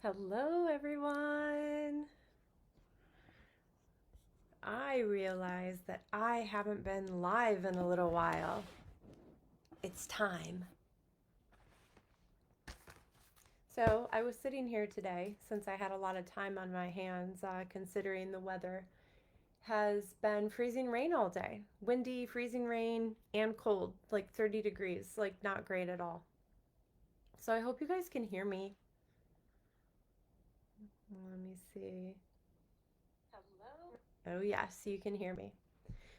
Hello, everyone. I realize that I haven't been live in a little while. It's time. So, I was sitting here today since I had a lot of time on my hands, considering the weather has been freezing rain all day. Windy, freezing rain, and cold, like 30 degrees, like not great at all. So, I hope you guys can hear me. Let me see. Hello? Oh, yes, you can hear me.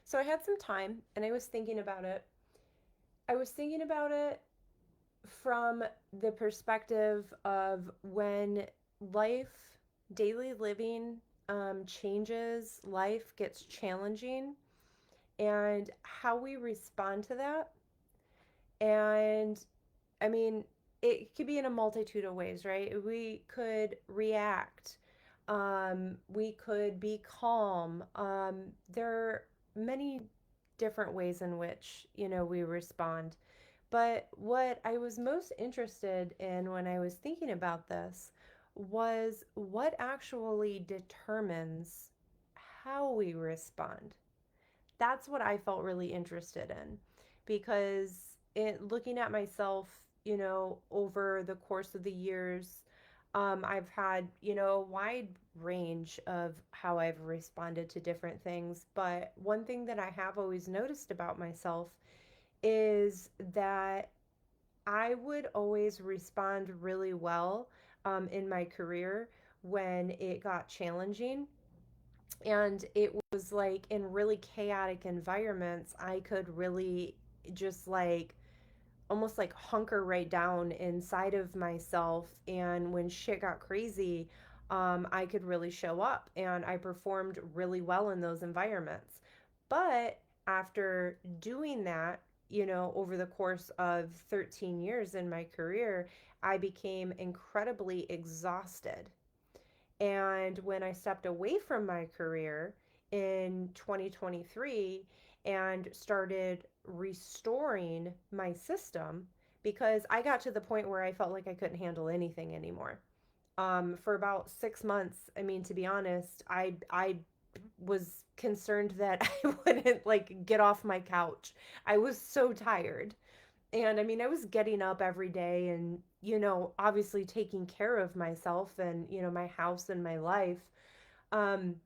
So, I had some time and I was thinking about it. I was thinking about it from the perspective of when life, daily living changes, life gets challenging, and how we respond to that. And I mean, it could be in a multitude of ways, right? We could react, we could be calm. There are many different ways in which, we respond. But what I was most interested in when I was thinking about this was what actually determines how we respond. That's what I felt really interested in because looking at myself, over the course of the years, I've had, a wide range of how I've responded to different things. But one thing that I have always noticed about myself is that I would always respond really well in my career when it got challenging. And it was like in really chaotic environments, I could really just like almost like hunker right down inside of myself. And when shit got crazy, I could really show up and I performed really well in those environments. But after doing that, over the course of 13 years in my career, I became incredibly exhausted. And when I stepped away from my career in 2023 and started restoring my system, because I got to the point where I felt like I couldn't handle anything anymore. For about 6 months, I mean, to be honest, I was concerned that I wouldn't like get off my couch. I was so tired. And I mean, I was getting up every day and, obviously taking care of myself and, my house and my life. Um,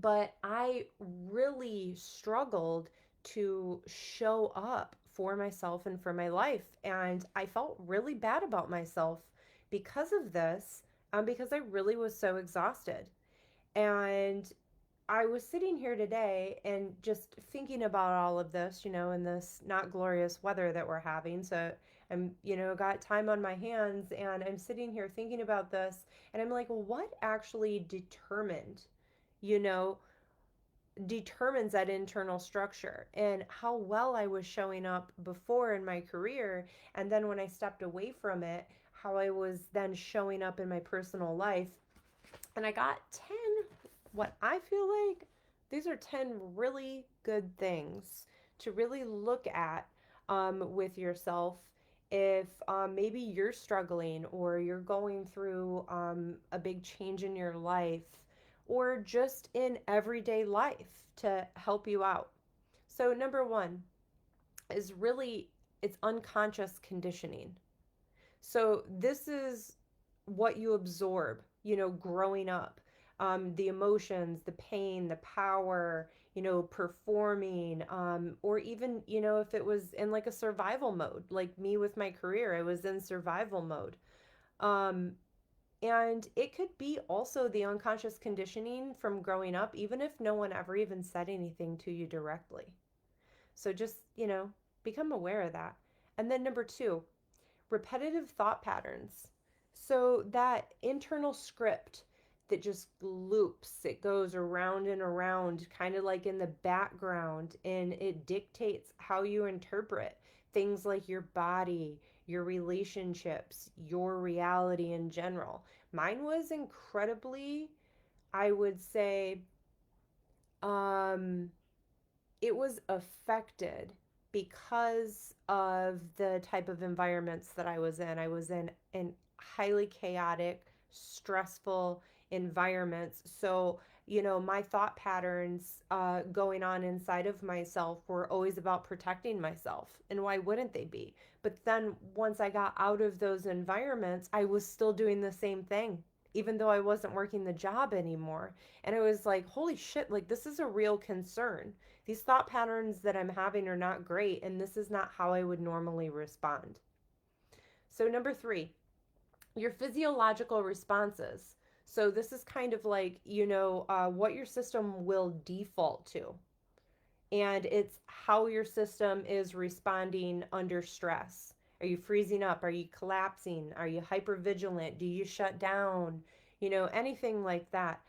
but I really struggled to show up for myself and for my life. And I felt really bad about myself because of this, because I really was so exhausted. And I was sitting here today and just thinking about all of this, in this not glorious weather that we're having. So I'm, got time on my hands and I'm sitting here thinking about this and I'm like, well, what actually you know, determines that internal structure and how well I was showing up before in my career. And then when I stepped away from it, how I was then showing up in my personal life. And I got 10, what I feel like these are 10 really good things to really look at with yourself if maybe you're struggling or you're going through a big change in your life or just in everyday life to help you out. So, number one is really it's unconscious conditioning. So this is what you absorb, growing up. The emotions, the pain, the power, performing, or even, if it was in like a survival mode, like me with my career, I was in survival mode. Um, and it could be also the unconscious conditioning from growing up, even if no one ever even said anything to you directly. So just, become aware of that. And then number two, repetitive thought patterns. So that internal script that just loops, it goes around and around, kind of like in the background, and it dictates how you interpret things like your body, your relationships, your reality in general. Mine was incredibly, I would say, um, it was affected because of the type of environments that I was in. I was in highly chaotic, stressful environments. So, my thought patterns going on inside of myself were always about protecting myself. And why wouldn't they be? But then once I got out of those environments, I was still doing the same thing, even though I wasn't working the job anymore. And it was like, holy shit, like this is a real concern. These thought patterns that I'm having are not great, and this is not how I would normally respond. So, number three, your physiological responses. So, this is kind of like, what your system will default to. And it's how your system is responding under stress. Are you freezing up? Are you collapsing? Are you hypervigilant? Do you shut down? Anything like that.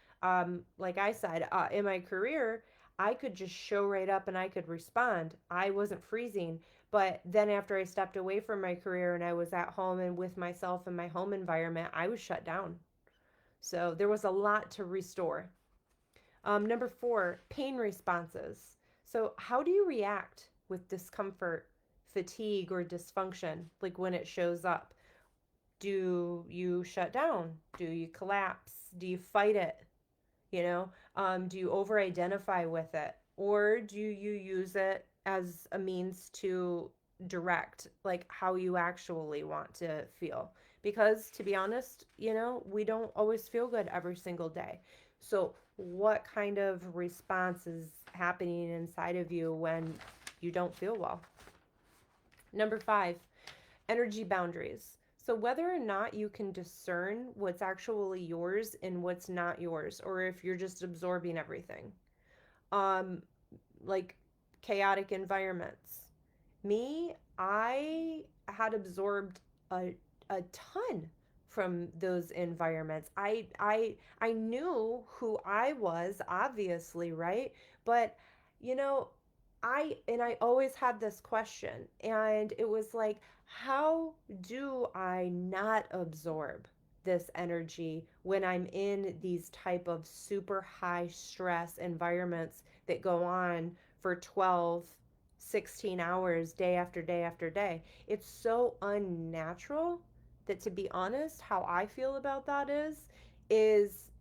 Like I said, in my career, I could just show right up and I could respond. I wasn't freezing. But then after I stepped away from my career and I was at home and with myself in my home environment, I was shut down. So there was a lot to restore. Number four, pain responses. So, how do you react with discomfort, fatigue, or dysfunction, like when it shows up? Do you shut down? Do you collapse? Do you fight it? Do you over identify with it? Or do you use it as a means to direct, like, how you actually want to feel? Because to be honest, we don't always feel good every single day. So, what kind of response is happening inside of you when you don't feel well? Number five, energy boundaries. So, whether or not you can discern what's actually yours and what's not yours, or if you're just absorbing everything, um, like chaotic environments. Me, I had absorbed a ton from those environments. I knew who I was, obviously, right? But you know, I always had this question, and it was like, how do I not absorb this energy when I'm in these type of super high stress environments that go on for 12, 16 hours day after day after day? It's so unnatural that, to be honest, how I feel about that is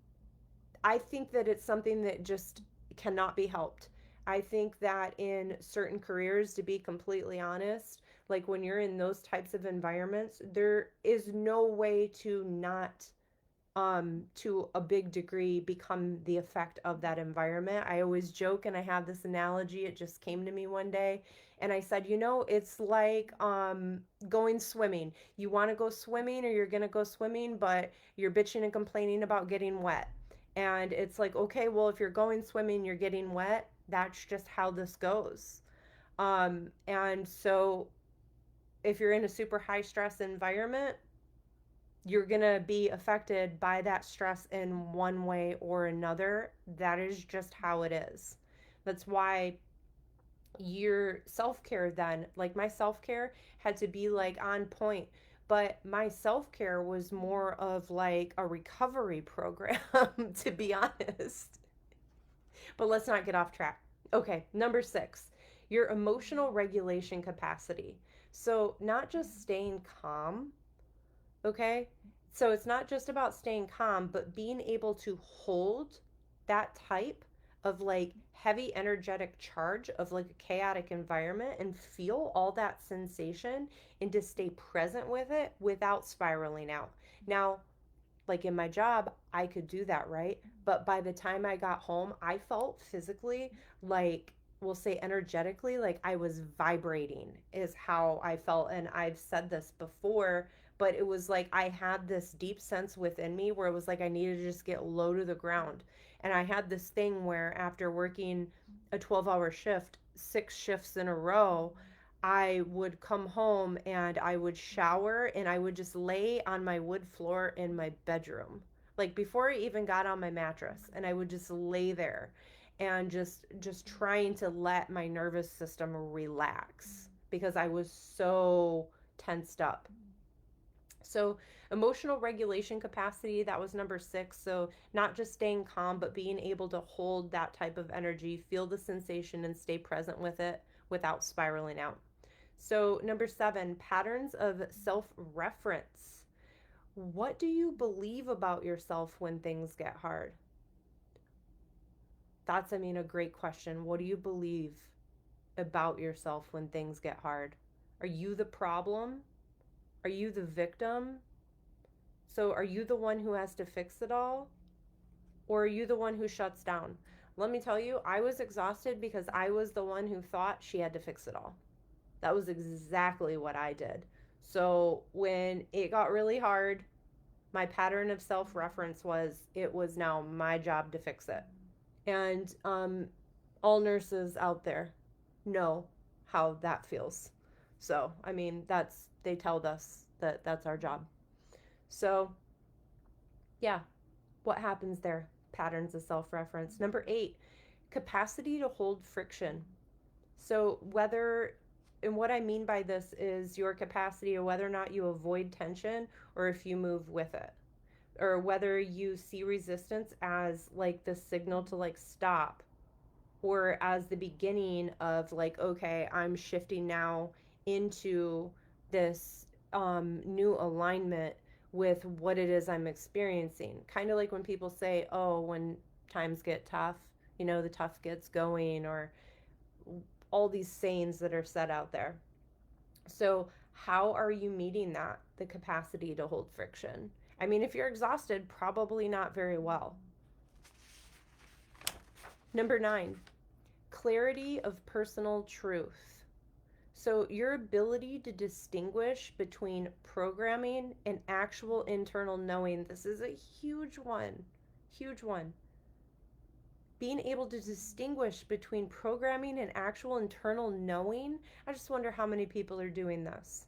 I think that it's something that just cannot be helped. I think that in certain careers, to be completely honest, like when you're in those types of environments, there is no way to not to a big degree become the effect of that environment. I always joke and I have this analogy. It just came to me one day. And I said, it's like going swimming. You want to go swimming or you're going to go swimming, but you're bitching and complaining about getting wet. And it's like, okay, well, if you're going swimming, you're getting wet. That's just how this goes. And so if you're in a super high stress environment, you're going to be affected by that stress in one way or another. That is just how it is. That's why your self-care then, like my self-care had to be like on point, but my self-care was more of like a recovery program to be honest. But let's not get off track. Okay, number 6, your emotional regulation capacity. So not just staying calm. Okay. So it's not just about staying calm, but being able to hold that type of like heavy energetic charge of like a chaotic environment and feel all that sensation and to stay present with it without spiraling out. Now, like in my job, I could do that, right? But by the time I got home, I felt physically like, we'll say energetically, like I was vibrating, is how I felt. And I've said this before, but it was like I had this deep sense within me where it was like I needed to just get low to the ground. And I had this thing where after working a 12-hour shift, 6 shifts in a row, I would come home and I would shower and I would just lay on my wood floor in my bedroom. Like before I even got on my mattress, and I would just lay there and just trying to let my nervous system relax because I was so tensed up. So, emotional regulation capacity, that was number 6. So, not just staying calm, but being able to hold that type of energy, feel the sensation, and stay present with it without spiraling out. So, number 7, patterns of self reference. What do you believe about yourself when things get hard? That's, I mean, a great question. What do you believe about yourself when things get hard? Are you the problem? Are you the victim? So, are you the one who has to fix it all? Or are you the one who shuts down? Let me tell you, I was exhausted because I was the one who thought she had to fix it all. That was exactly what I did. So, when it got really hard, my pattern of self reference was it was now my job to fix it. And all nurses out there know how that feels. So, I mean, they told us that that's our job. So, yeah, what happens there? Patterns of self reference. Number 8, capacity to hold friction. So, and what I mean by this is your capacity of whether or not you avoid tension or if you move with it, or whether you see resistance as like the signal to like stop, or as the beginning of like, okay, I'm shifting now into this new alignment with what it is I'm experiencing. Kind of like when people say, oh, when times get tough, the tough gets going, or all these sayings that are said out there. So, how are you meeting that? The capacity to hold friction. I mean, if you're exhausted, probably not very well. Number 9, clarity of personal truth. So, your ability to distinguish between programming and actual internal knowing. This is a huge one. Huge one. Being able to distinguish between programming and actual internal knowing. I just wonder how many people are doing this.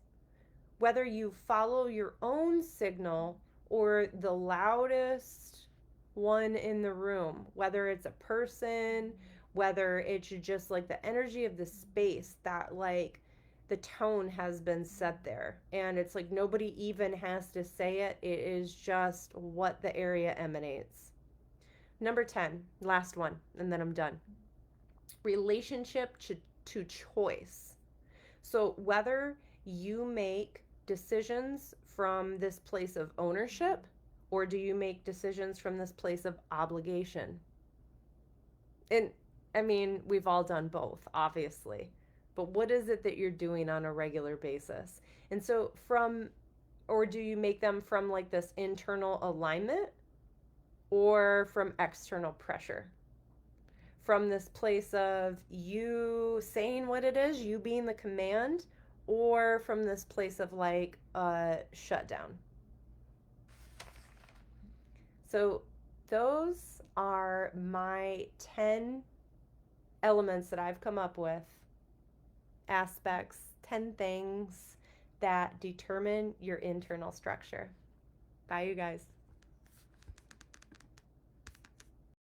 Whether you follow your own signal or the loudest one in the room, whether it's a person, whether it's just like the energy of the space, that like the tone has been set there, and it's like nobody even has to say it. It is just what the area emanates. Number 10, last one, and then I'm done. Relationship to choice. So whether you make decisions from this place of ownership, or do you make decisions from this place of obligation? And I mean, we've all done both, obviously. But what is it that you're doing on a regular basis? And so or do you make them from like this internal alignment or from external pressure? From this place of you saying what it is, you being the command, or from this place of like shutdown? So those are my 10 elements that I've come up with, aspects, 10 things that determine your internal structure. Bye, you guys.